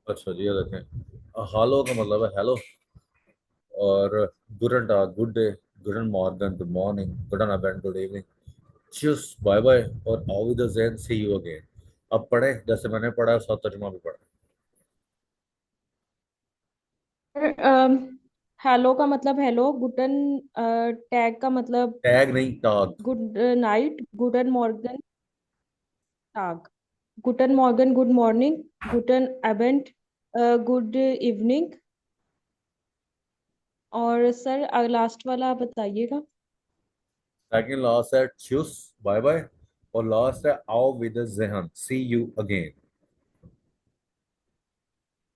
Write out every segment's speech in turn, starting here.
अच्छा जी, ये देखें, हालो का मतलब है हेलो, और गुडन डॉग गुड डे, गुडन मॉर्गन गुड मॉर्निंग, गुडन अबेंड गुड इवनिंग, चूस बाय बाय, और आविदर्जेन सी यू अगेन। अब पढ़े जैसे मैंने पढ़ा, साथ तर्जुमा भी पढ़ा। हेलो का मतलब हेलो, गुडन टैग का मतलब टैग नहीं, टॉग। गुड नाइट, गुडन मॉर्गन टाग, गुडन मॉर्गन गुड मॉर्निंग, गुडन एबेंट गुड इवनिंग। और सर लास्ट वाला आप बताइएगा। सेकंड लास्ट है चूस बाय बाय, और लास्ट है आओ विद जहन सी यू अगेन।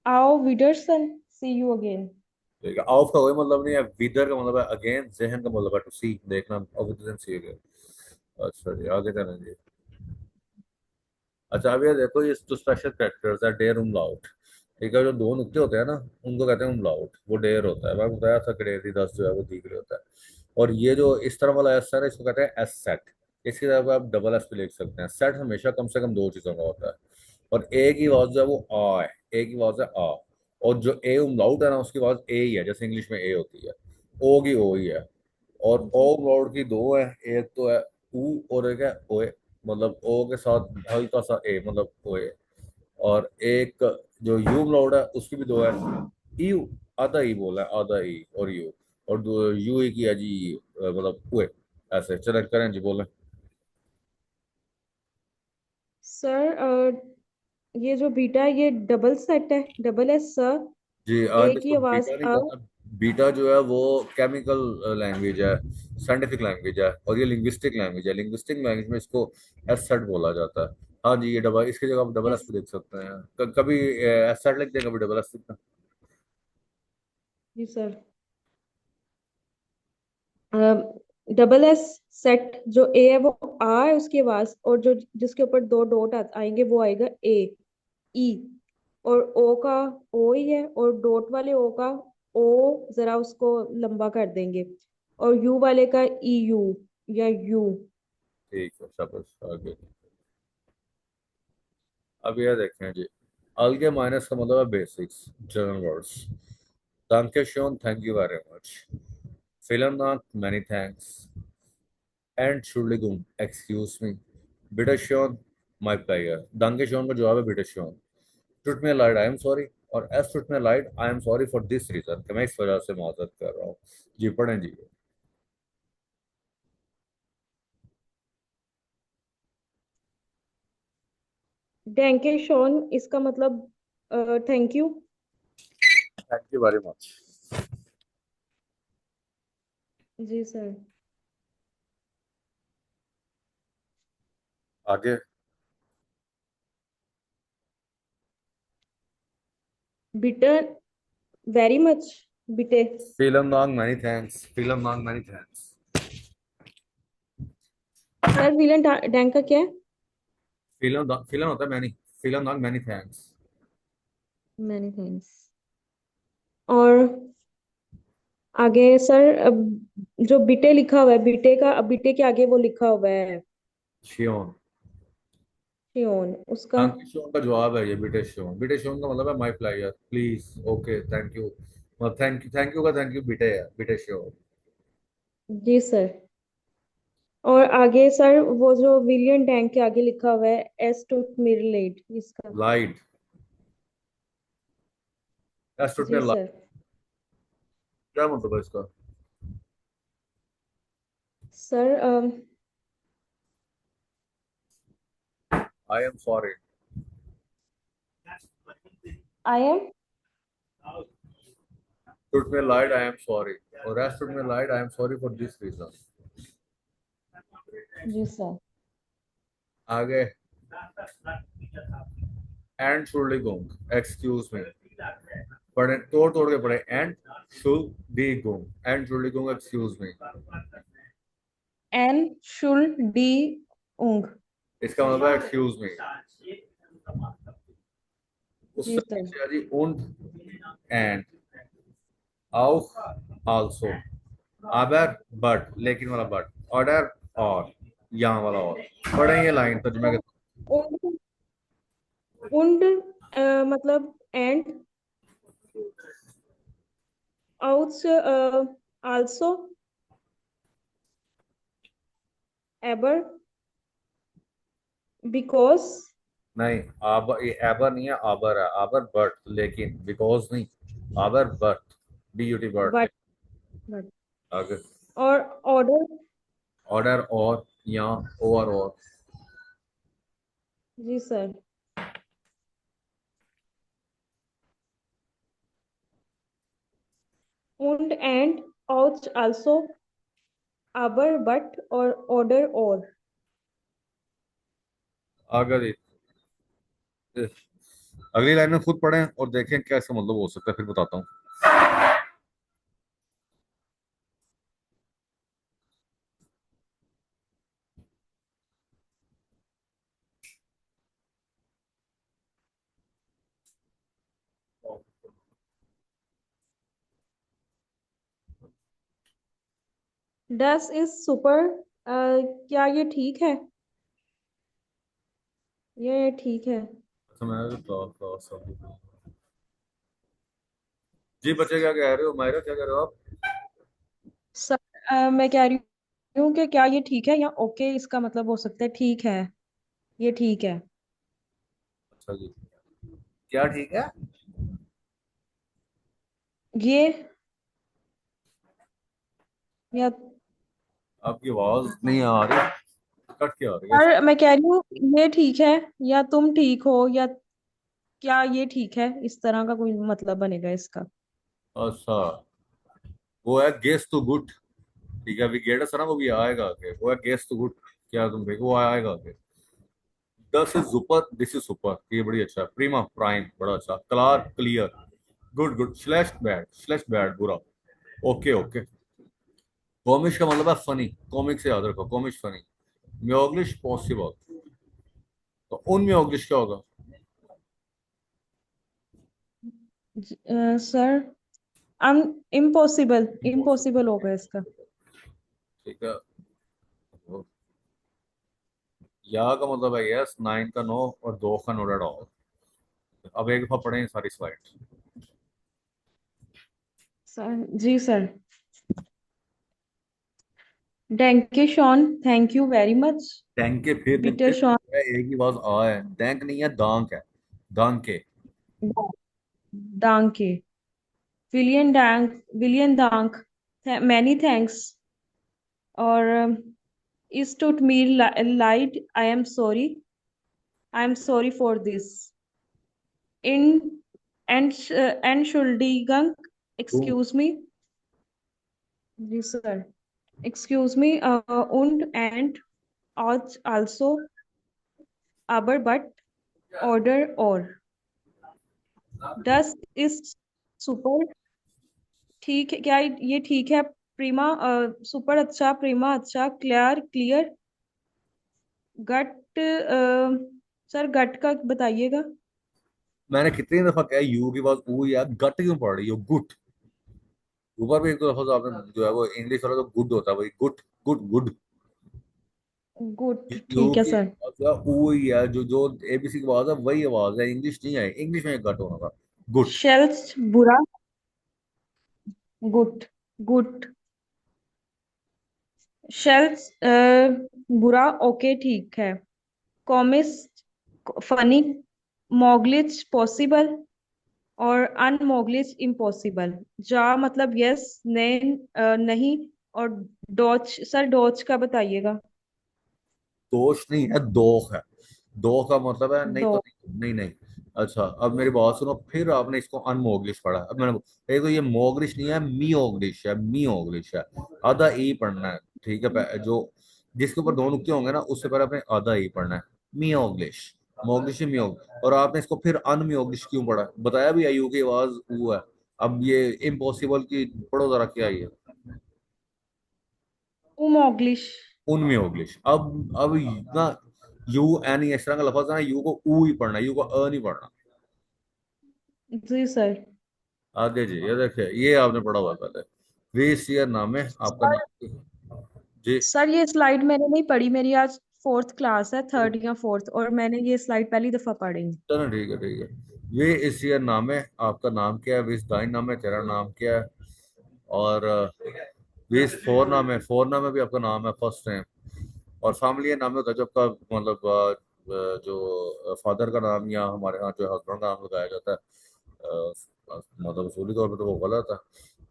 आओ विडरसन, सी यू अगेन। ठीक है, ऑफ का कोई मतलब नहीं है, विदर का मतलब है अगेन, जहन का मतलब है टू सी, देखना, और विद जहन सी अगेन। अच्छा जी, आगे चलें जी। अच्छा, अब ये देखो, ये जो स्पेशल कैरेक्टर्स है, डेयर उमलाउट। ठीक है, जो दो नुक्ते होते हैं ना, उनको कहते हैं उमलाउट, वो डेयर होता है, मैं बताया था कि डेयर की 10 जो है वो दीगरे होता है। और ये जो इस तरह वाला एस है ना, इसको कहते हैं एस सेट। इसकी जगह पे आप डबल एस भी लिख सकते हैं। सेट हमेशा कम से कम दो चीजों का होता है, और ए की आवाज जो है वो आ है, ए की आवाज है आ। और जो ए उमलाउट है ना, उसकी आवाज ए ही है, जैसे इंग्लिश में ए होती है, ओ की ओ ही है। और ओ जी उमलाउट की दो है, एक तो है ऊ, और एक है ओए, मतलब ओ के साथ हल्का सा ए, मतलब ओए। और एक जो यू उमलाउट है, उसकी भी दो है, यू, आधा ई बोला है, आधा ई और यू, और दो यू ही किया जी, मतलब ओए। ऐसे चलें, करें जी, बोलें। सर, ये जो बीटा है ये डबल सेट है, डबल एस सर। जी, ए आज की इसको आवाज बीटा नहीं अ। कहना। बीटा जो है वो केमिकल लैंग्वेज है, साइंटिफिक लैंग्वेज है, और ये लिंग्विस्टिक लैंग्वेज है। लिंग्विस्टिक लैंग्वेज में इसको एसेट बोला जाता है। हाँ जी, ये डबल, इसकी जगह आप डबल एस एस। भी देख सकते हैं। कभी एसेट लिख दें, कभी डबल एस लिखना। जी सर। डबल एस सेट जो ए है वो आ है उसकी आवाज, और जो जिसके ऊपर दो डॉट आएंगे वो आएगा ए, ई। और ओ का ओ ही है, और डॉट वाले ओ का ओ जरा उसको लंबा कर देंगे, और यू वाले का ई यू या यू। ठीक है, शाबाश, आगे। अब यह देखें जी, अलगे माइनस का मतलब है basics, general words. danke schön, thank you very much, vielen dank, many thanks, entschuldigung, excuse me, bitte schön, my pleasure। danke schön का जवाब है bitte schön। tut mir leid, I am sorry, और es tut mir leid, I am sorry for this reason, कि मैं इस वजह से माजरत कर रहा हूँ। जी, पढ़ें जी। डैंके शॉन इसका मतलब thank you. Thank you very much. जी सर। आगे। बिटर वेरी मच, बिटे। vielen dank, many thanks, vielen dank, many thanks, sir विलन डैंक का क्या है? vielen होता है many, vielen dank, many thanks। Many thanks. और आगे सर, अब जो बिटे लिखा हुआ है, बिटे का बिटे के आगे वो लिखा हुआ है श्योन। शियोन उसका। थैंक यू श्योन का जवाब है ये बिटे श्योन। बिटे श्योन का मतलब है my plier, please, okay, thank you. मतलब थैंक यू का थैंक यू बिटे है, बिटे श्योन। जी सर। और आगे सर वो जो विलियन डैंक के आगे लिखा हुआ है एस टू मिरलेड इसका। लाइट, एस्टूट ने जी लाइट, सर। क्या मतलब है इसका? Sir I am sorry. I am. टूट में लाइट, आई एम सॉरी, और एस्टूट में लाइट, I am sorry for this reason. जी सर। आगे, एंड शुडली गोंग, एक्सक्यूज मी, पढ़े तोड़ तोड़ के पढ़े, एंड शुड बी गोंग, एंड शुडली गोंग, एक्सक्यूज मी। एन शुल डी उंग। इसका मतलब है एक्सक्यूज मी। जी उससे सर। नीचे है जी und and, auch also, aber but, लेकिन वाला बट, ऑर्डर और, यहाँ वाला और। पढ़े ये लाइन तर्जुमे के। उंड, उंड मतलब and outs also ever because नहीं, आबर, ये एबर नहीं है, आबर है, आबर बट, लेकिन बिकॉज नहीं, आबर but, BUT but. but but आगे, और order। ऑर्डर और, या ओवर और। जी sir. and outs also aber but और order और। आगे अगली लाइन में खुद पढ़ें और देखें क्या इसका मतलब हो सकता है, फिर बताता हूँ। डस इज सुपर। क्या ये ठीक है? ये ठीक है। अच्छा, मैं तो सब। जी बच्चे, क्या कह रहे हो, मायरा क्या कह रहे हो आप? सर मैं कह रही हूँ कि क्या ये ठीक है या ओके इसका मतलब हो सकता है ठीक है। ये ठीक है। अच्छा जी, क्या ठीक है? ये या आपकी आवाज नहीं आ रही, कट के आ रही है। सर मैं कह रही हूँ ये ठीक है या तुम ठीक हो या क्या ये ठीक है, इस तरह का कोई मतलब बनेगा इसका। अच्छा, वो है गेस टू गुड। ठीक है, अभी गेटस है ना, वो भी आएगा आगे, वो है गेस टू गुड। क्या तुम देखो, वो आएगा आगे। दस इज सुपर, दिस इज सुपर, ये बड़ी अच्छा है। प्रीमा प्राइम, बड़ा अच्छा। क्लार, क्लियर, गुड गुड। स्लैश बैड, बुरा। Okay okay. कॉमिक्स का मतलब है फनी, कॉमिक से याद रखो, कॉमिक्स फनी। म्योग्लिश पॉसिबल, तो उन म्योग्लिश क्या होगा? सर अन इम्पॉसिबल इम्पॉसिबल। इम्पॉसिबल होगा इसका। ठीक है। या का मतलब है यस, 9 का नो, और 2 का नो डाउट ऑल। अब एक दफा पढ़ें सारी स्लाइड। सर जी सर। डैंके शॉन, थैंक यू वेरी मच। टैंक के फिर नहीं, बिटर फिर शॉन। एक ही बात आ है, डैंक नहीं है, दांक है। दांक के। डांके। विलियन डांक। Many thanks. और इस टूट मी लाइट I am sorry for this इन एंड तुम। Excuse me. जी sir. Excuse me and also aber but order or dust is super। ठीक है क्या ये ठीक है? प्रीमा सुपर अच्छा, प्रीमा अच्छा, क्लियर क्लियर, गट सर गट का बताइएगा। मैंने कितनी दफा कहा यू की बात ऊ या गट क्यों पढ़ रही हो, गुट। ऊपर भी एक दो दफा तो आपने जो है वो इंग्लिश वाला तो गुड होता है भाई, गुट, गुड गुड। गुड यू ठीक है की सर। ऊ ही है, जो जो ABC की आवाज है वही आवाज है, इंग्लिश नहीं है, इंग्लिश में गट होना था। गुट। शेल्स बुरा। Good good. शेल्स बुरा ओके ठीक है। कॉमिस्ट फनी। मॉगलिच पॉसिबल और अनमॉगलिच इम्पॉसिबल। जा मतलब यस, नहीं। और डॉच सर डॉच का बताइएगा। दोष नहीं है, दोख है। दो का मतलब है नहीं दो। तो नहीं, नहीं नहीं। अच्छा, अब मेरी बात सुनो, फिर आपने इसको अनमोगलिश पढ़ा। अब मैंने एक तो ये मोगलिश नहीं है, मियोगलिश है, मियोगलिश है। आधा ई पढ़ना है। ठीक है, जो जिसके ऊपर दो नुक्ते होंगे ना, उससे पहले आपने आधा ई पढ़ना है। मियोगलिश, मोगलिश मियोग, और आपने इसको फिर अनमियोगलिश क्यों पढ़ा, बताया भी, आयु की आवाज वो है। अब ये इम्पॉसिबल की पढ़ो जरा, क्या है ये? मॉगलिश। उनमें इंग्लिश। अब ना, यू एन इस तरह का लफज है ना, यू को ऊ ही पढ़ना, यू को अ नहीं पढ़ना। जी सर। आगे जी, ये देखिए, ये आपने पढ़ा हुआ है पहले। वीसीआर नाम है आपका सर नाम। जी। सर ये स्लाइड मैंने नहीं पढ़ी, मेरी आज फोर्थ क्लास है, थर्ड या फोर्थ, और मैंने ये स्लाइड पहली दफा पढ़ी है। चलो ठीक है ठीक है। वे इस ईयर नाम है, आपका नाम क्या है? विस दाइन नाम है, तेरा नाम क्या है? और विस फोर नाम है, फोर नाम है भी आपका नाम है फर्स्ट नेम। और फैमिली नाम होता है जो आपका मतलब जो फादर का नाम या हमारे यहाँ जो हस्बैंड का नाम लगाया जाता है। मतलब उसूली तौर पे तो वो गलत है,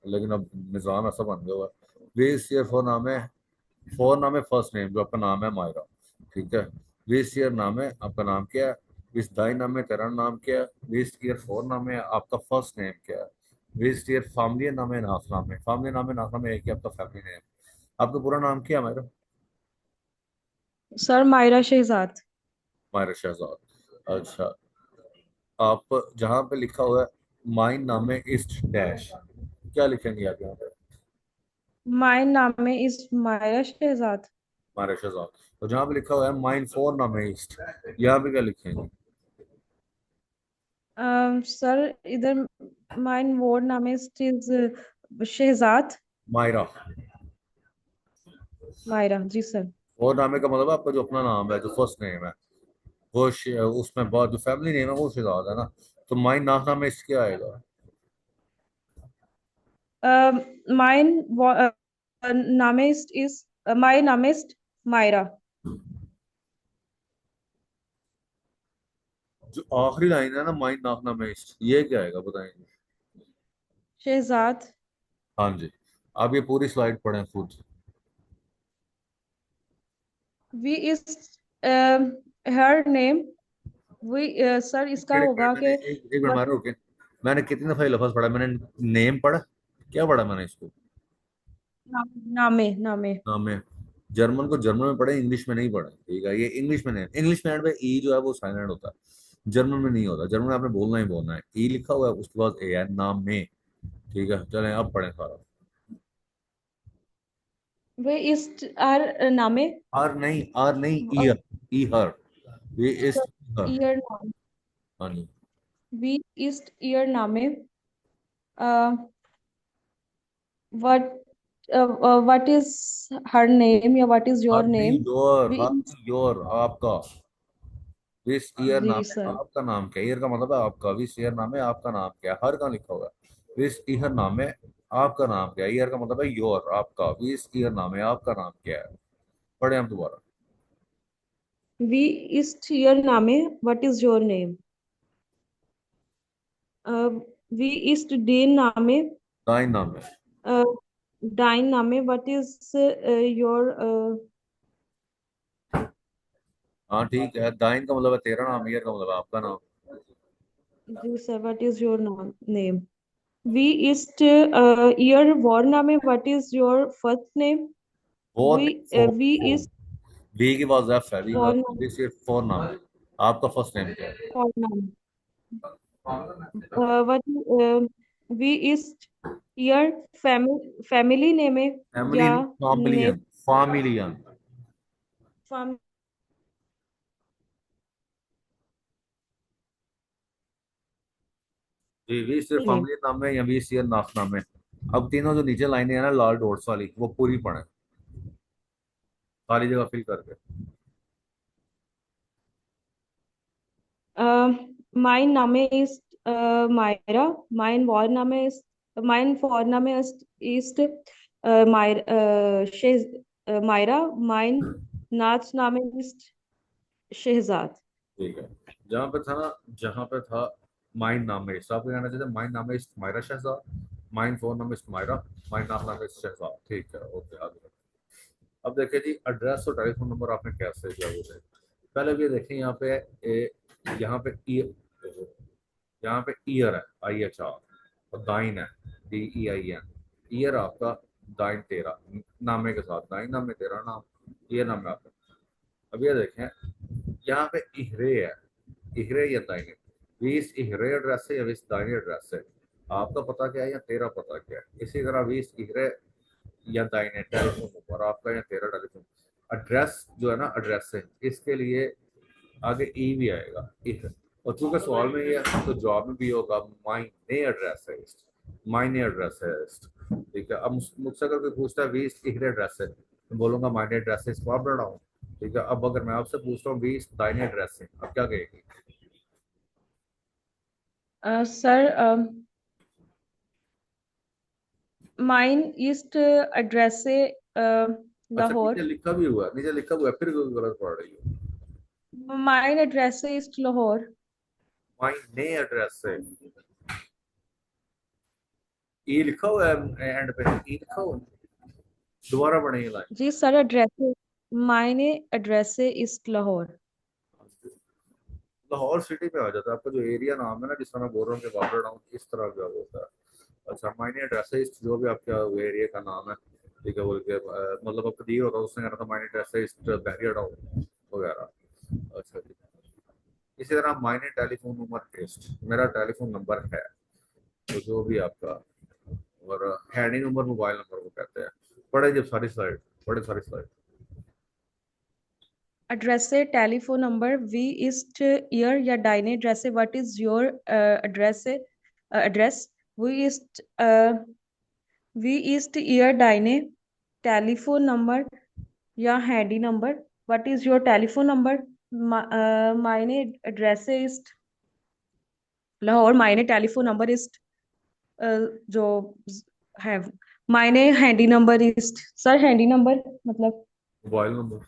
लेकिन अब निज़ाम ऐसा बन गया हुआ है। विस ईयर फोर नाम है, फोर नाम है फर्स्ट नेम जो आपका नाम है मायरा। ठीक है। विस ईयर नाम है, आपका नाम क्या है? विस दाई नाम है, तेरा नाम क्या है? विस ईयर फोर नाम है, आपका फर्स्ट नेम क्या है? विस ईयर फैमिली नाम है, नाथ नाम है, फैमिली नाम है, नाथ नाम है, एक ही आपका फैमिली नेम। आपका पूरा नाम क्या है मायरा? सर मायरा शहजाद। मायरा शहजाद। अच्छा। आप जहाँ पे लिखा हुआ है माइन नाम है ईस्ट डैश, क्या लिखेंगे आप यहाँ पे? माय नाम है इस मायरा शहजाद। मायरा शहजाद। तो जहाँ पे लिखा हुआ है माइन फोर नाम है ईस्ट, यहाँ पे क्या लिखेंगे? सर इधर माइन वोर नाम है इज शहजाद। मायरा। मायरा जी सर। और नामे का मतलब है आपका जो अपना नाम है, जो फर्स्ट नेम है, वो उसमें बाद जो फैमिली नेम है वो शहजाद है ना। तो माइन नाम में इसके आएगा। माइन नामिस्ट इज माय नामिस्ट मायरा जो आखिरी लाइन है ना, माइन नाम में ये क्या आएगा बताएंगे? शहजाद। हाँ जी। आप ये पूरी स्लाइड पढ़ें खुद। वी इज हर नेम। वी सर इसका एक मिनट होगा मैंने कि एक मिनट मारो रुके। मैंने कितनी दफा ये लफ्ज पढ़ा? मैंने नेम पढ़ा, क्या पढ़ा मैंने इसको? नामे नामे। नाम है। जर्मन को जर्मन में पढ़े, इंग्लिश में नहीं पढ़े। ठीक है, ये इंग्लिश में नहीं, इंग्लिश में एंड पे ई जो है वो साइलेंट होता है, जर्मन में नहीं होता। जर्मन में आपने बोलना ही बोलना है, ई लिखा हुआ है उसके बाद ए है नाम में। ठीक है, चलें अब पढ़ें सारा। वे इज आर नामे। आर नहीं, आर नहीं, ईयर। ई हर। वे इस हर। ईयर नाम। हाँ जी। वी ईस्ट ईयर नामे। What what is her name या व्हाट इज योर हर नहीं, नेम। योर। वी हर नहीं, योर आपका। विस ईयर जी नाम है, सर। आपका नाम क्या है? ईयर का मतलब है आपका। विस ईयर नाम है, आपका नाम क्या है? हर कहाँ लिखा हुआ है? विस ईयर नाम है, आपका नाम क्या है? ईयर का मतलब है योर, आपका। विस ईयर नाम है, आपका नाम क्या है? पढ़े हम दोबारा। वी ईस्ट ईयर नामे व्हाट इज योर नेम। वी ईस्ट डे नामे दाइन नाम है। डाइन नामे व्हाट इज योर। हाँ ठीक है, दाइन का मतलब है तेरा नाम, ईयर का मतलब है आपका नाम। जी sir what is your name. वी ईस्ट ईयर वॉर नामे what is your first name. फोर वी नहीं, फोर वी फोर। ईस्ट वी के बाद एफ है, वी का वॉर नाम दिस ईयर फोर नाम है। आपका फर्स्ट नेम क्या है? फॉर नाम। व्हाट वी ईस्ट ईयर फैमिली नेम है फैमिली या नहीं, नेम। फामिलियन। फामिलियन। जी, वी सिर्फ है। फैमिली नाम है या वी सी नाम नाम है? अब तीनों जो नीचे लाइनें हैं ना लाल डॉट्स वाली, वो पूरी पढ़े, सारी जगह फिल करके। Mein Name ist Myra. Mein Vorname ist mein Vorname ist Myra. Mein Nachname ist Shehzad. ठीक है। जहाँ पे था ना, जहाँ पे था माइन नाम है, आपको कहना चाहिए माइन नाम है मायरा शहजाद, माइन फोन नाम है मायरा, माइन नाम है शहजाद। ठीक है, ओके आगे। अब देखिए जी, एड्रेस और टेलीफोन नंबर आपने कैसे दिया वो देखें। पहले भी देखें यहाँ पे यहाँ पे यहाँ पे ईयर है, आई एच आर। और दाइन है, डी ई आई एन। ईयर आपका, दाइन तेरा, नामे के साथ दाइन नाम में तेरा नाम, ईयर नाम है आपका। अब ये देखें, यहाँ पे इहरे है, इहरे या दाइने। बीस इहरे एड्रेस है या बीस दाइने एड्रेस है? आपका पता क्या है या तेरा पता क्या है? इसी तरह बीस इहरे या दाइने टेलीफोन नंबर आपका या तेरा टेलीफोन। एड्रेस जो है ना, एड्रेस है, इसके लिए आगे ई भी आएगा, इह। और चूंकि सवाल में ये है तो जवाब में भी होगा माई एड्रेस है, मायने एड्रेस है। ठीक है। अब मुझसे अगर कोई पूछता है बीस इहरे एड्रेस है, मैं बोलूंगा मायने एड्रेस है, इसको आप बढ़ाओ। ठीक है, अब अगर मैं आपसे पूछता हूँ 20 दाहिने एड्रेस से, आप क्या कहेंगे? सर माइन ईस्ट एड्रेस से अच्छा, नीचे लाहौर। लिखा भी हुआ है, नीचे लिखा हुआ है, फिर क्यों गलत पढ़ रही हो? माइन एड्रेस से ईस्ट लाहौर। माई नए एड्रेस से ई लिखा हुआ है, एंड पे ई लिखा हुआ है, दोबारा पढ़ेंगे लाइन। जी सर, एड्रेस मायने एड्रेस से ईस्ट लाहौर। लाहौर सिटी में आ जाता है आपका जो एरिया नाम है ना, जिस तरह मैं बोल रहा हूँ कि बॉर्डर टाउन, इस तरह का होता है। अच्छा, माइने एड्रेस है जो भी आपका एरिया का नाम है, ठीक है, बोल के मतलब आपका दिया होता है, उसने कहना था माइने एड्रेस है बैरियर टाउन वगैरह। अच्छा जी। इसी तरह माइने टेलीफोन नंबर टेस्ट, मेरा टेलीफोन नंबर है, तो जो भी आपका, और हैंडी नंबर मोबाइल नंबर को कहते हैं। पढ़े जब सारी स्लाइड, पढ़े सारी स्लाइड। एड्रेस से टेलीफोन नंबर, वी ईस्ट ईयर या डाइने एड्रेस से व्हाट इज योर एड्रेस से एड्रेस, वी ईस्ट वी ईस्ट ईयर डाइने टेलीफोन नंबर या हैंडी number, what is your telephone number, मायने एड्रेस से ईस्ट लाहौर, मायने टेलीफोन नंबर ईस्ट जो है, मायने हैंडी नंबर ईस्ट। सर हैंडी नंबर मतलब? Mobile number.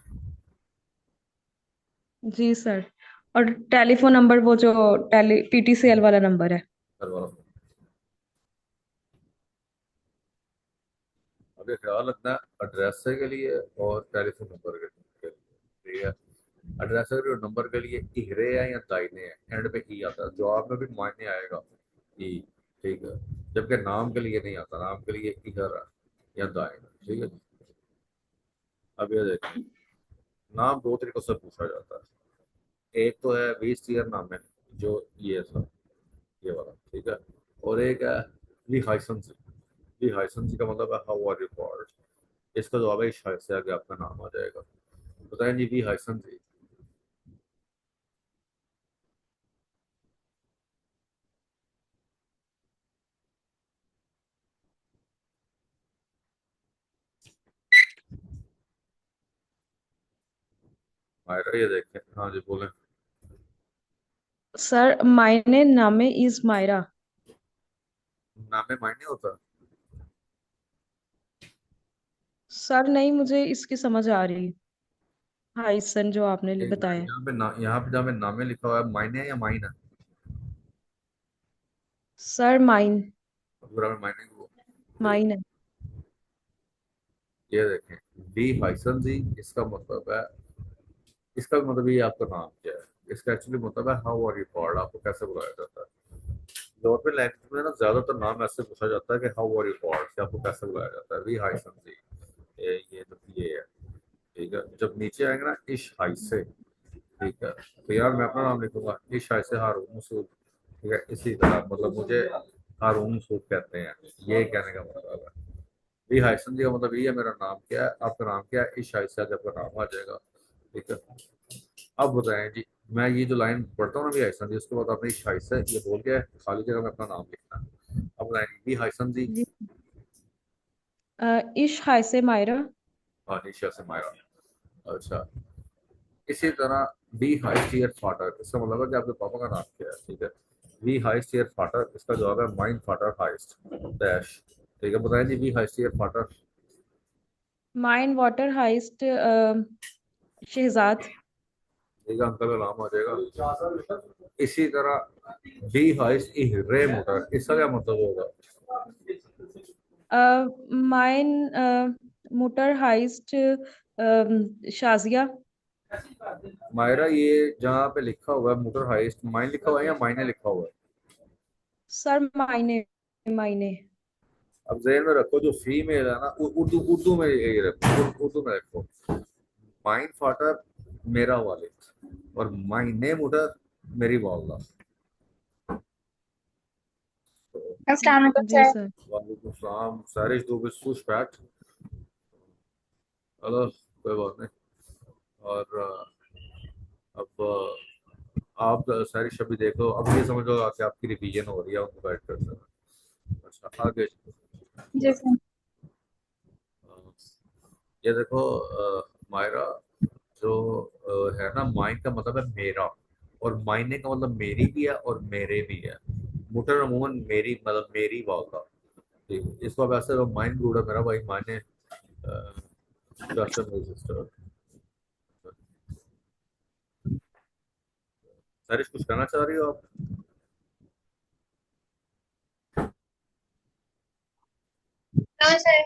जी सर। और टेलीफोन नंबर वो जो पीटीसीएल वाला नंबर है। करवा। अभी ख्याल रखना है एड्रेस के लिए और टेलीफोन नंबर के लिए, ठीक है। एड्रेस और नंबर के लिए इहरे है या दाइने है, एंड पे ई आता है, जवाब में भी मायने आएगा ई, ठीक है। जबकि नाम के लिए नहीं आता, नाम के लिए इधर है या दाइन, ठीक है। अब ये देखिए, नाम दो तरीकों से पूछा जाता है। एक तो है वी स्टीयर नाम है, जो ये था, ये वाला, ठीक है। और एक है वी हाइसन। वी हाइसन का मतलब है हाउ आर यू कॉल्ड। इसका जवाब है शायद से आगे आपका नाम आ जाएगा। बताएं जी, वी हाइसन जी। मायरा, ये देखें, हाँ जी बोलें। सर मायने नामे इज मायरा। नाम में मायने होता सर नहीं, मुझे इसकी समझ आ रही। हाइसन जो आपने है। एक बताया। मिनट, यहाँ पे जहाँ पे नामे लिखा हुआ है, मायने है या माइन है? Sir mine. पूरा में मायने को माइन है। ये देखें, वी हाइसन जी, इसका मतलब है, इसका मतलब ये आपका नाम क्या है। इसका एक्चुअली मतलब है हाउ आर यू कॉल्ड, आपको कैसे बुलाया जाता है। यूरोपियन लैंग्वेज में ना ज्यादातर नाम ऐसे पूछा जाता है कि हाउ आर यू कॉल्ड, कि आपको कैसे बुलाया जाता है। वी हाइसन जी, ये तो ये है, ठीक है। जब नीचे आएंगे ना इश हाई से, ठीक है, तो यार मैं अपना नाम लिखूंगा इश हाई से हारून मसूद, ठीक है। इसी तरह मतलब मुझे हारून मसूद कहते हैं, ये कहने का मतलब है। वी हाइसन जी का मतलब ये है, मेरा नाम क्या है, आपका नाम क्या है, इश हाई से आगे आपका नाम आ जाएगा, ठीक है। अब बताएं जी, मैं ये जो लाइन पढ़ता हूँ ना वी हाइसन जी, उसके बाद आपने इश हाई से ये बोल के खाली जगह में अपना नाम लिखना है। अब बताएं वी हाइसन जी। जी। इश हाय से मायरा। हाँ, निशा से माया। अच्छा, इसी तरह बी हाइस्ट ईयर फाटर, इसका मतलब है कि आपके पापा का नाम क्या है, ठीक है। बी हाइस्ट ईयर फाटर, इसका जवाब है माइन फाटर हाइस्ट डैश, ठीक है। बताएं जी, बी हाइस्ट ईयर फाटर। माइन वाटर हाइस्ट शहजाद। ठीक है, अंकल का नाम आ जाएगा। इसी तरह बी हाइस्ट रे मोटर, इसका क्या मतलब होगा? माइन मोटर हाइस्ट शाजिया। मायरा, ये जहाँ पे लिखा हुआ है मोटर हाइस्ट, माइन लिखा हुआ है या मायने लिखा हुआ है? सर मायने। मायने। अब जहन में रखो, जो फीमेल है ना, उर्दू उर्दू में ये रखो, उर्दू में रखो। माइन फाटर मेरा वालिद, और माई नेम उधर मेरी वालदा। तो अस्सलाम वालेकुम जी सर। सर। वालेकुम सलाम सारिश, दो बिस्कुट स्पैट। हेलो, कोई बात नहीं। और अब आप सारिश अभी देखो, अब ये समझ लो कि आपकी रिवीजन हो रही है उनको बैठ कर। अच्छा, आगे। जी सर। ये देखो मायरा, जो है ना, माइन का मतलब है मेरा, और मायने का मतलब मेरी भी है और मेरे भी है। मुटर अमूमन मेरी मतलब मेरी वाला। ठीक है, इसको वैसे तो माइन रूड है मेरा भाई, मायने वैसे मेरी सिस्टर। सरिश कुछ कहना चाह रही हो आप? हाँ सर।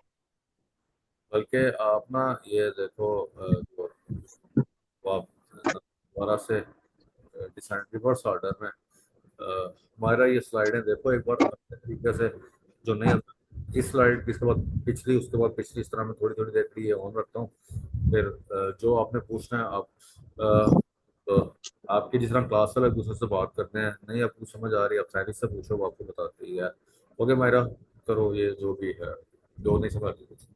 बल्कि आप ना ये देखो, वो आप दोबारा से डिसेंट रिवर्स ऑर्डर में हमारा ये स्लाइडें देखो एक बार अच्छे तरीके से, जो नहीं आता। इस स्लाइड की, इसके बाद पिछली, उसके बाद पिछली, इस तरह मैं थोड़ी थोड़ी देर के लिए ऑन रखता हूँ। फिर जो आपने पूछना है आप, तो आपकी जिस तरह क्लास है एक दूसरे से बात करते हैं, नहीं आपको समझ आ रही है आप साइनिस से पूछो, वो आपको बताती है। ओके मायरा, करो ये जो भी है, जो नहीं समझ आती कुछ।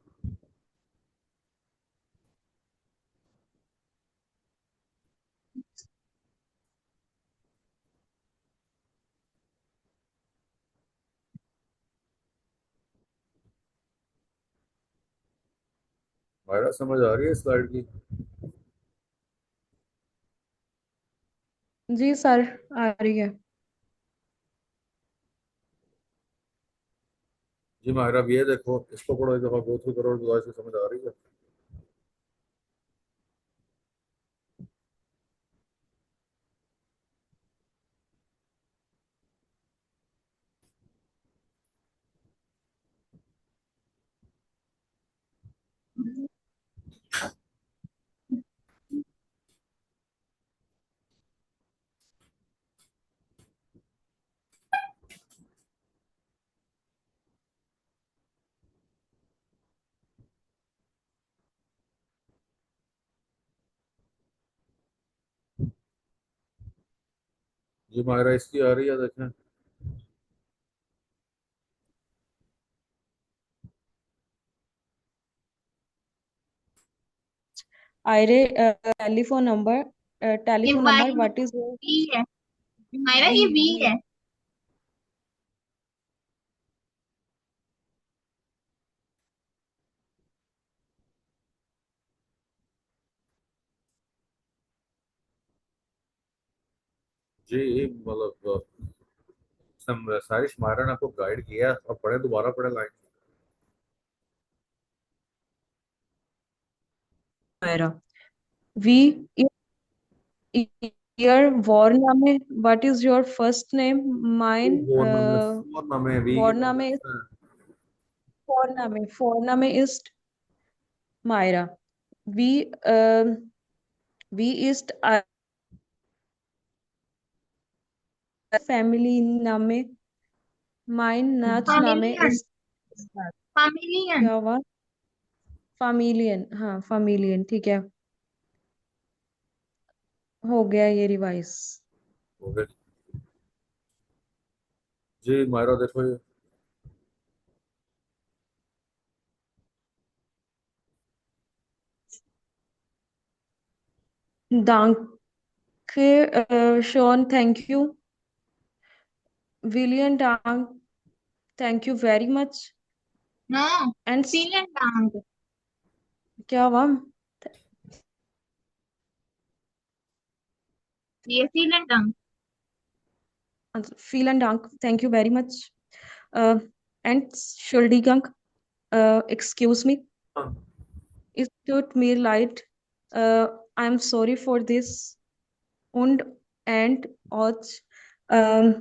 मायरा समझ आ रही है स्लाइड की? जी सर, आ रही है। जी मायरा, अब ये देखो, इसको पढ़ो एक दफा, गो थ्रू करो, दोबारा से समझ आ रही है? जी मायरा, इसकी आ रही है, देखें। आयरे, ये टेलीफोन वाई नंबर व्हाट इज योर? वी है। मायरा वी ये वी वी है। जी मतलब सारिश, मायरा ने आपको गाइड किया है, अब पढ़े, दोबारा पढ़े लाइन। आयरा, वी ईयर वॉर नाम है। What is your first name? माइन फोन नाम है, वी की वॉर बात नाम है, करते हैं। फोर नाम है इस्ट मायरा। वी वी ईस्ट फैमिली नाम है माइन नाच नाम है फामिलियन। इस्ट। फामिलियन। क्या हुआ? फामिलियन, हाँ फामिलियन, ठीक है। हो गया ये रिवाइज। हो गए। जी मायरा देखो ये। Danke, Sean, thank you. William Dank, thank you very much. नो। And सीलन टैंक। क्या हुआ? ये सीलन टैंक। Vielen Dank, thank you very much. And Entschuldigung, excuse me. हाँ, Es tut mir leid. I'm sorry for this. Und auch, um,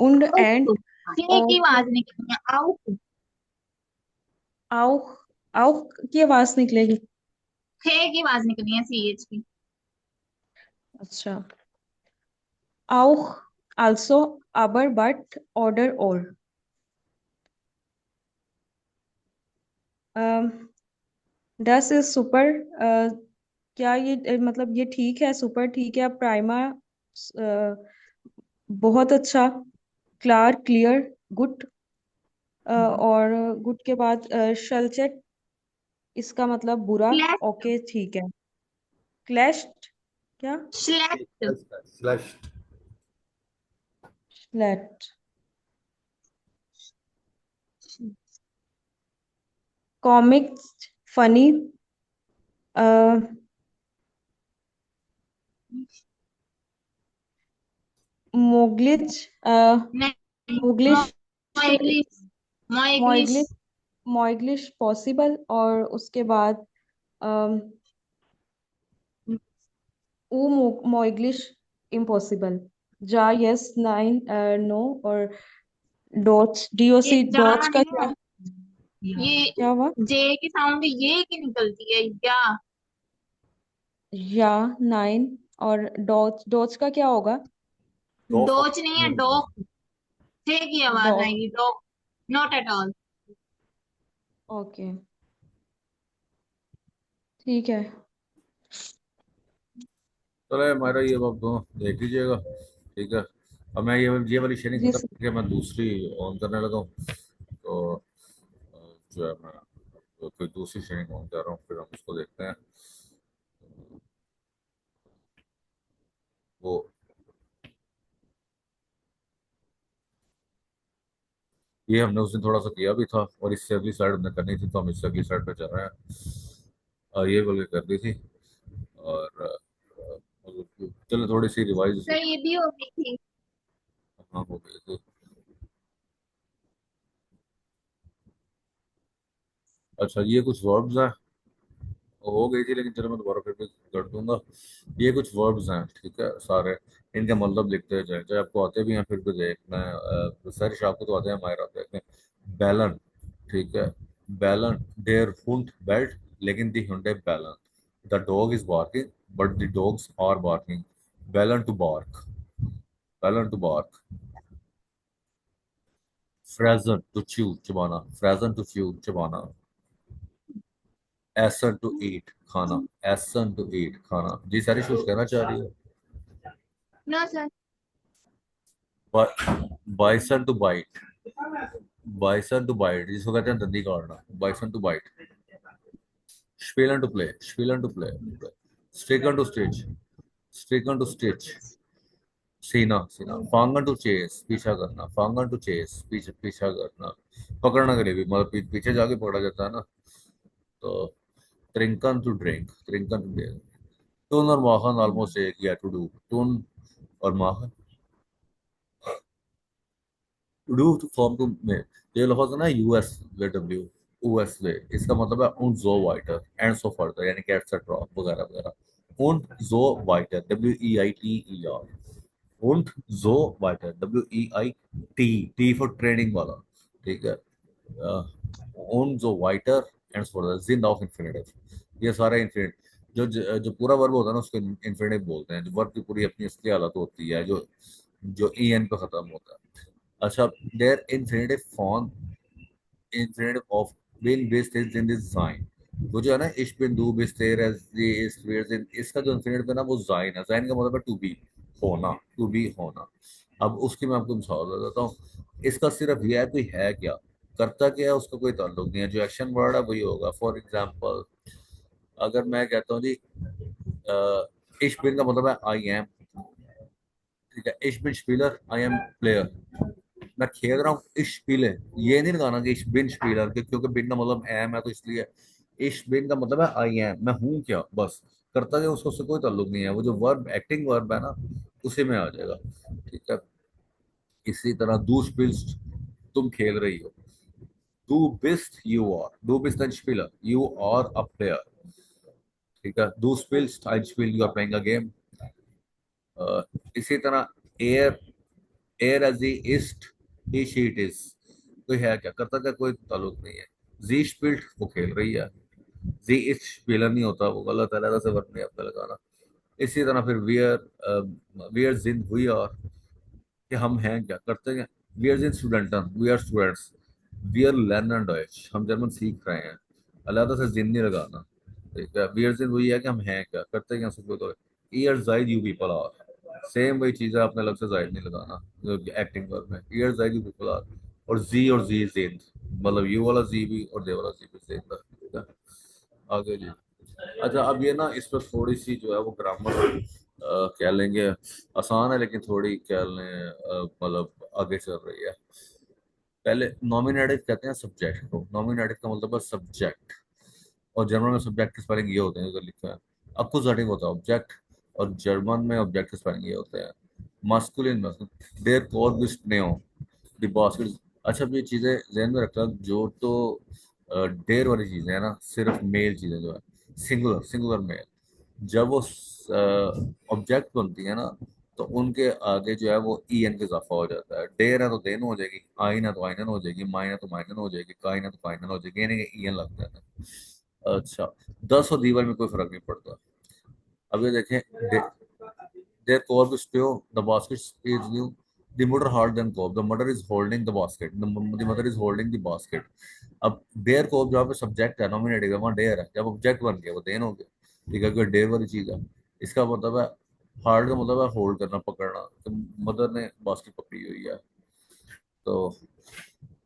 und out. खे auch, की आवाज निकलनी है, आउट। auch, auch की आवाज निकलेगी। खे की आवाज निकलनी है, सी एच की। अच्छा। Auch, also, aber, but, oder, or. Das ist super. क्या ये मतलब ये ठीक है, सुपर ठीक है, प्राइमा बहुत अच्छा, क्लार क्लियर, गुड। और गुड के बाद शलचेट, इसका मतलब बुरा। फ्लैश। ओके ठीक है। क्लैश्ड, क्या? स्लेट। स्लैश। स्लेट। कॉमिक्स, फनी, मोगलिच नहीं, मोगलिश मोइग्लिश, मोइग्लिश। मोइगलिश मोइगलिश पॉसिबल, और उसके बाद अम, मोइगलिश इम्पॉसिबल। जा यस, नाइन नो, और डॉट्स ये डीओसी जा डॉट्स का नहीं क्या है, ये क्या हुआ? जे की साउंड ये की निकलती है, या। या नाइन, और डॉट्स डॉट्स का क्या होगा? दो डोच नहीं है, फॉर्म डॉग। जे की आवाज डॉग। आएगी, dog. Not at all. Okay, ठीक है। चलो हमारा ये अब दोनों देख लीजिएगा। ठीक है। अब मैं ये वाली शेयरिंग जी खत्म सर। करके मैं दूसरी ऑन करने लगा हूँ। तो जो है मैं तो कोई दूसरी शेयरिंग ऑन कर रहा हूँ, फिर हम उसको देखते हैं। वो ये हमने उस दिन थोड़ा सा किया भी था, और इससे अगली साइड हमने करनी थी, तो हम इससे अगली साइड पे चल रहे हैं। ये बोल के कर दी थी। और चलो थोड़ी सी रिवाइज। सर ये भी हो गई थी। हाँ हो गई थी। अच्छा ये कुछ वर्ब्स हैं, हो गई थी लेकिन चलो मैं दोबारा फिर भी कर दूंगा। ये कुछ वर्ब्स हैं, ठीक है सारे। इनका मतलब लिखते जाए, चाहे आपको आते भी हैं फिर भी देखना है। सर्च आपको तो आते हैं, हमारे आते हैं। बैलन, ठीक है। बैलन, देयर हुंड बेल्ट, लेकिन दी हुंड बैलन। The dog is barking but the dogs are barking. बैलन टू बार्क, बैलन टू बार्क। फ्रेजन टू च्यू, चबाना। फ्रेजन टू च्यू, चबाना। एसन टू ईट, खाना। एसन टू ईट, खाना। जी सारी कुछ कहना चाह रही है। No sir. बाइसन टू बाइट, बाइसन टू बाइट जिसको कहते हैं दंदी काटना। बाइसन टू बाइट। स्पेलन टू प्ले, स्पेलन टू प्ले। स्टेकन टू स्टिच, स्टेकन टू स्टिच। सीना, सीना। फांगन टू चेस, पीछा करना। फांगन टू चेस, पीछे पीछा करना। पकड़ने के लिए भी मतलब पीछे जाके पकड़ा जाता है ना। तो ट्रिंकन टू ड्रिंक, ट्रिंकन टू ड्रिंक। टून और माखन ऑलमोस्ट एक ही है, टू डू। टून और माखन, डू टू फॉर्म टू में। ये लफ्ज है ना, यूएस वे डब्ल्यू, यूएस वे, इसका मतलब है उन जो वाइटर एंड सो फर्दर, यानी कि एटसेट्रा वगैरह वगैरह। उन जो वाइटर, W E I T E R. उन जो वाइटर, W E I T, T for training वाला। ठीक है। उन जो वाइटर एंड सो फर्दर, जिंद ऑफ इंफिनिटिव। ये सारे इंफिनिट, जो पूरा वर्ब होता है ना उसको इंफिनिटिव बोलते हैं। जो वर्ब की पूरी अपनी असली हालत होती है, जो जो ई एन पे खत्म होता है। अच्छा, their infinitive form, infinitive of being based is in this sign। वो जो है ना, इश बिन दू बिस्तेर एज ये इस वेयर इन, इसका जो infinitive है ना वो जाइन है। जाइन का मतलब है टू बी, होना, टू बी होना। अब उसकी मैं आपको मिसाल बता देता हूँ। इसका सिर्फ ये है, कोई है क्या, करता क्या है, उसका कोई ताल्लुक नहीं है। जो एक्शन वर्ड है वही होगा। फॉर एग्जाम्पल, अगर मैं कहता हूँ जी इश बिन का मतलब है आई एम, ठीक है। इश बिन स्पीलर, आई एम प्लेयर। मैं खेल रहा हूँ इश पीले, ये नहीं लगाना कि इश बिन स्पीलर के, क्योंकि बिन का मतलब एम है, तो इसलिए इश बिन का मतलब है आई एम, मैं हूँ क्या, बस। करता क्या उसको, उससे कोई ताल्लुक नहीं है। वो जो वर्ब, एक्टिंग वर्ब है ना, उसी में आ जाएगा। ठीक है। इसी तरह दू स्पिल्स्ट, तुम खेल रही हो। डू बिस्ट, यू आर। डू बिस्ट एंड स्पीलर, यू आर अ प्लेयर। ठीक है। डू स्पिल्स्ट, आई स्पिल, you are playing a game. इसी तरह एयर, एयर एज दी ईस्ट, ही शी इट इज। कोई है क्या, करता क्या, कोई ताल्लुक नहीं है। जी स्पिल्ट, वो खेल रही है। जी इस स्पेलर नहीं होता, वो गलत है, अलग से वर्ब नहीं आपका लगाना। इसी तरह फिर वियर, वियर जिन हुई, और कि हम हैं क्या, करते हैं। वियर जिन स्टूडेंटन, वी आर स्टूडेंट्स। वियर लर्नर डॉइच, हम जर्मन सीख रहे हैं। अलग से जिन नहीं लगाना। ठीक है। वियर जिन वही है कि हम हैं क्या, करते हैं सब तो। ईयर जाइड यू पीपल आर, सेम वही चीज़ है, आपने अलग से जाइड नहीं लगाना जो एक्टिंग वर्ब में। ईयर जाइड यू पीपल आर। और जी जिंद, मतलब यू वाला जी भी और दे वाला जी भी जिंद है। ठीक है। आगे जी। अच्छा अब ये ना, इस पर थोड़ी सी जो है वो ग्रामर कह लेंगे आसान है, लेकिन थोड़ी कह लें मतलब आगे चल रही है। पहले नॉमिनेटिव कहते हैं सब्जेक्ट को। नॉमिनेटिव का मतलब है सब्जेक्ट, और जर्मन में सब्जेक्ट की स्पेलिंग ये होते हैं, इधर लिखा है। अकुजाटिव होता है ऑब्जेक्ट, और जर्मन में ऑब्जेक्ट स्पेलिंग ये होते हैं मास्कुलिन में। देयर कॉर्पस नेओ द बास्केट। अच्छा, अब ये चीजें ध्यान में रखना, जो तो डेयर वाली चीजें है ना, सिर्फ मेल चीजें जो है, सिंगुलर सिंगुलर मेल, जब वो ऑब्जेक्ट बनती है ना, तो उनके आगे जो है वो ई एन का इजाफा हो जाता है। डेर है तो देन हो जाएगी, आइन है तो आइनन हो जाएगी, माइन है तो माइनन हो जाएगी, काइन है तो काइनन हो जाएगी, यानी कि ई एन लग जाता है। अच्छा, 10 और दीवार में कोई फर्क नहीं पड़ता। अब ये देखें, their corp is still, the basket is new. The mother hard than corp. The mother is holding the basket. The mother is holding the basket. अब डेयर को जहाँ पे सब्जेक्ट है, नॉमिनेट है, वहाँ डेयर है, जब ऑब्जेक्ट बन गया वो देन हो गया। ठीक है, कोई डेयर वाली चीज है। इसका मतलब है, हार्ड का मतलब है होल्ड करना, पकड़ना। तो मदर ने बास्केट पकड़ी हुई है। तो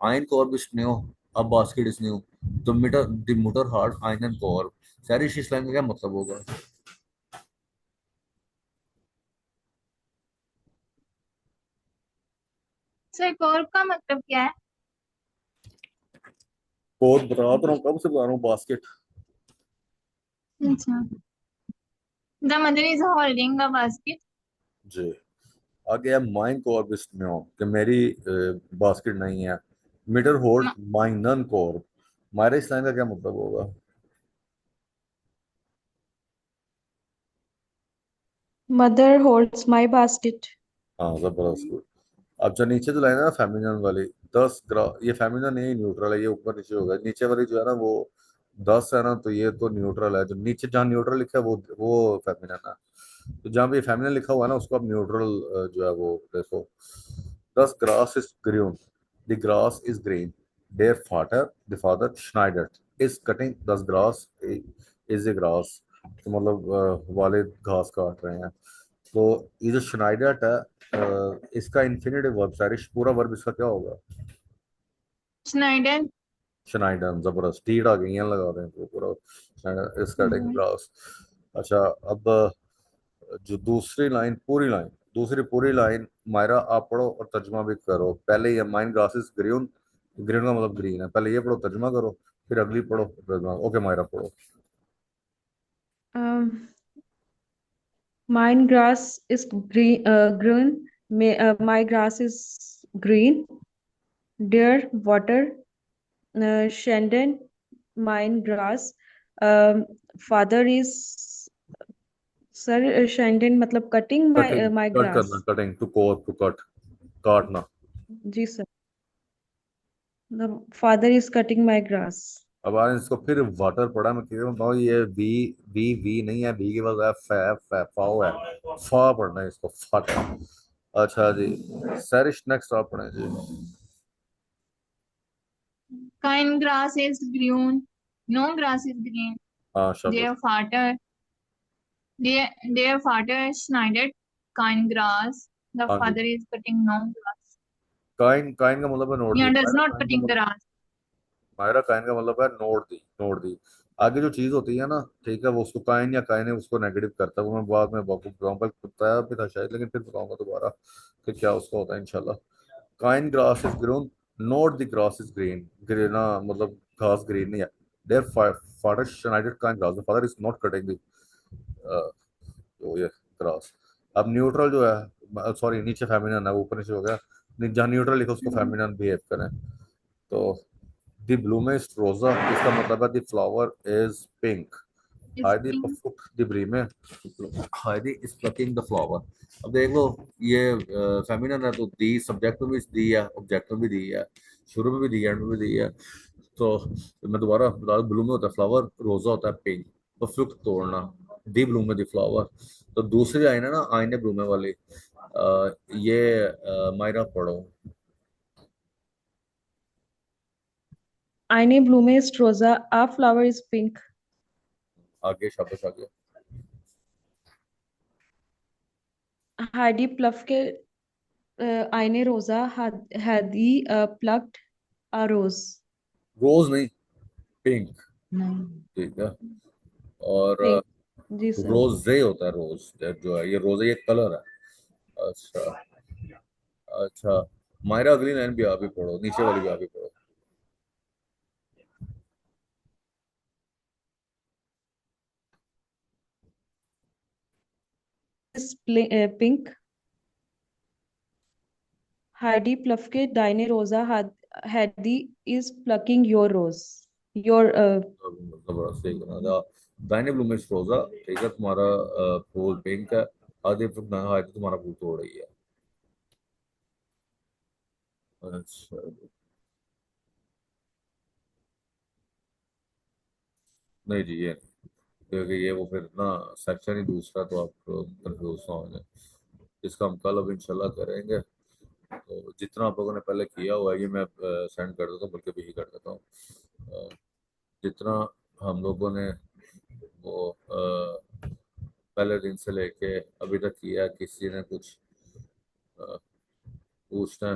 आयन कॉर्ब इज न्यू, अब बास्केट इज न्यू। द मोटर हार्ड आयन एंड कॉर्ब। सारी इस लाइन का क्या मतलब होगा? सर कॉर्ब का मतलब क्या है? कॉर्ब बता रहा हूँ, कब से बता रहा हूँ, बास्केट। अच्छा। The mother is holding a basket. जी। आगे है माइन कॉर्ब में हो कि मेरी बास्केट नहीं है। मिडर होल्ड माइन नन कॉर्ब। हमारे इस लाइन का क्या मतलब होगा? Mother holds my basket. हाँ, जबरदस्त, गुड। अब जो नीचे जो लाइन है ना, फेमिनिन वाली, 10 ये फेमिनिन नहीं, न्यूट्रल है, ये ऊपर नीचे होगा। नीचे वाली जो है ना वो 10 है ना, तो ये तो न्यूट्रल है। जो नीचे जहाँ न्यूट्रल लिखा है वो फेमिनिन है। तो जहाँ पे फेमिनिन लिखा हुआ है ना, उसको आप न्यूट्रल जो है वो देखो। 10 grass is green. The grass is green. Their the father Schneider is cutting 10 grass is a grass. तो मतलब वालिद घास काट रहे हैं। तो ये जो श्नाइडर है, इसका इन्फिनेटिव वर्ब सारिश, पूरा वर्ब इसका क्या होगा? स्नाइडर। श्नाइडर, जबरदस्त, टीड आ गई हैं, लगा दें तो पूरा। Schneider is cutting grass. अच्छा, अब जो दूसरी पूरी लाइन, मायरा आप पढ़ो और तर्जमा भी करो। पहले ये माइन ग्रासेस ग्रीन, ग्रीन का मतलब ग्रीन है, पहले ये पढ़ो, तर्जमा करो, फिर अगली पढ़ो, तर्जमा। ओके मायरा, पढ़ो। Mine grass is green. My grass is green. Dear water, Shandon, mine grass. Um, Father is sir. Shandon मतलब cutting कटिंग, my कट करना, grass. कटिंग टू कोर, टू कट, काटना। जी sir. The father is cutting my grass. अब आज इसको फिर water पढ़ा, मैं क्लियर बताऊँ, ये वी वी वी नहीं है, वी के बाद है फै फै फाओ है। फा पढ़ना है इसको, फट। अच्छा जी, सरिश नेक्स्ट आप पढ़ें जी। काइन ग्रास इज ग्रीन। No grass is green. हाँ, शाबाश। देयर फादर देयर फादर स्नाइडेड काइन ग्रास। द हाँ जी। Father is cutting no grass. काइन, काइन का मतलब है नोट दी। या डज मायरा नॉट काइन का कटिंग मतलब, ग्रास। मायरा काइन का मतलब है नोट दी, नोट दी। आगे जो चीज होती है ना, ठीक है, वो उसको काइन या काइन है उसको नेगेटिव करता है। वो मैं बाद में आपको एग्जाम्पल बताया भी था शायद, लेकिन फिर बताऊंगा दोबारा कि क्या उसका होता है इंशाल्लाह। काइन ग्रास इज ग्रीन, not the grass is green. ग्रीना मतलब घास ग्रीन नहीं है। देयर फादर स्नाइडेड काइन ग्रास, the father is not cutting the, तो ये ग्रास। अब न्यूट्रल जो है, सॉरी नीचे फेमिनिन है, वो ऊपर नीचे हो गया। जहाँ न्यूट्रल लिखो उसको फेमिनिन बिहेव करें। तो द ब्लूमेस्ट रोजा, इसका मतलब है द फ्लावर इज पिंक। इज हाइदी पिंक। पफुक द ब्रीमे, Heidi is plucking the flower. अब देख लो, ये फेमिनिन है तो दी सब्जेक्ट में भी दी है, ऑब्जेक्ट में भी दी है, शुरू में भी दी है, एंड में भी दी है। तो मैं दोबारा बता दूं, ब्लू में होता है फ्लावर, रोजा होता है पिंक। तो फ्लुक तोड़ना, दी ब्लू में दी फ्लावर। तो दूसरी लाइन है ना, आईने ब्लू में वाली, ये मायरा पढ़ो। Eine Blume ist rosa. A flower is pink. आगे शाबाश, आगे। Heidi plucked eine Rosa. Heidi plucked a rose. रोज नहीं, पिंक। नहीं, ठीक है। और pink. जी सर। रोजे होता है, रोज जो है, ये रोजे ये कलर है। अच्छा। अच्छा, मायरा अगली लाइन भी आप ही पढ़ो, नीचे वाली भी आप ही पढ़ो। is pink. Heidi Plufke, दाहिने रोजा Heidi is plucking your rose. Your मतलब बड़ा सही करना था। दाहिने ब्लूमिश रोजा, ठीक है, तुम्हारा फूल पिंक है। आधे तुम्हारा फूल तोड़ रही है। अच्छा, नहीं जी, ये क्योंकि ये वो फिर ना सेक्शन ही दूसरा, तो आप कंफ्यूज ना हो जाए। इसका हम कल अब इंशाल्लाह करेंगे। तो जितना आप लोगों ने पहले किया हुआ है ये मैं सेंड कर देता हूँ, बल्कि भी कर देता हूँ। जितना हम लोगों ने वो पहले दिन से लेके अभी तक किया, किसी ने कुछ पूछना है?